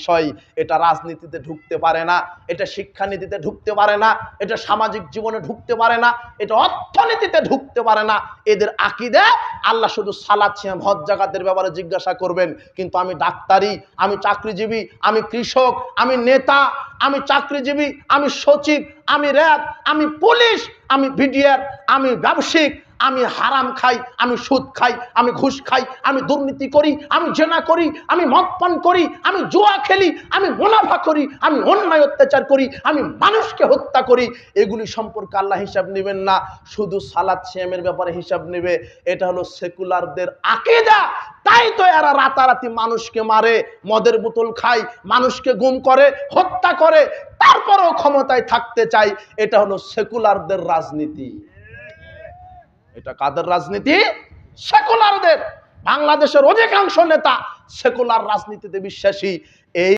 বিষয়, এটা রাজনীতিতে ঢুকতে পারে না, এটা শিক্ষানীতিতে ঢুকতে পারে না, এটা সামাজিক জীবনে ঢুকতে পারে না, এটা অর্থনীতিতে ঢুকতে পারে না। এদের আকীদা আল্লাহ শুধু সালাত সিয়াম হজ যাকাতের ব্যাপারে জিজ্ঞাসা করবেন, কিন্তু আমি ডাক্তারি, আমি চাকরিজীবী, আমি কৃষক, আমি নেতা, আমি চাকরিজীবী, আমি সচিব, আমি র্যাব, আমি পুলিশ, আমি বিডিআর, আমি ব্যবসায়িক, আমি হারাম খাই, আমি সুদ খাই, আমি ঘুষ খাই, আমি দুর্নীতি করি, আমি জেনা করি, আমি মদ পান করি, আমি জুয়া খেলি, আমি মুনাফা করি, আমি অন্যায় অত্যাচার করি, আমি মানুষকে হত্যা করি, এগুলি সম্পর্কে আল্লাহ হিসাব নেবেন না, শুধু সালাত সিয়ামের ব্যাপারে হিসাব নেবে। এটা হলো সেকুলারদের আকীদা। তাই তো এরা রাতারাতি মানুষকে মারে, মদের বোতল খায়, মানুষকে গুম করে, হত্যা করে, তারপরেও ক্ষমতায় থাকতে চায়। এটা হলো সেকুলারদের রাজনীতি। এটা কাদের রাজনীতি? সেকুলারদের। বাংলাদেশের অধিকাংশ নেতা সেকুলার রাজনীতিতে বিশ্বাসী। এই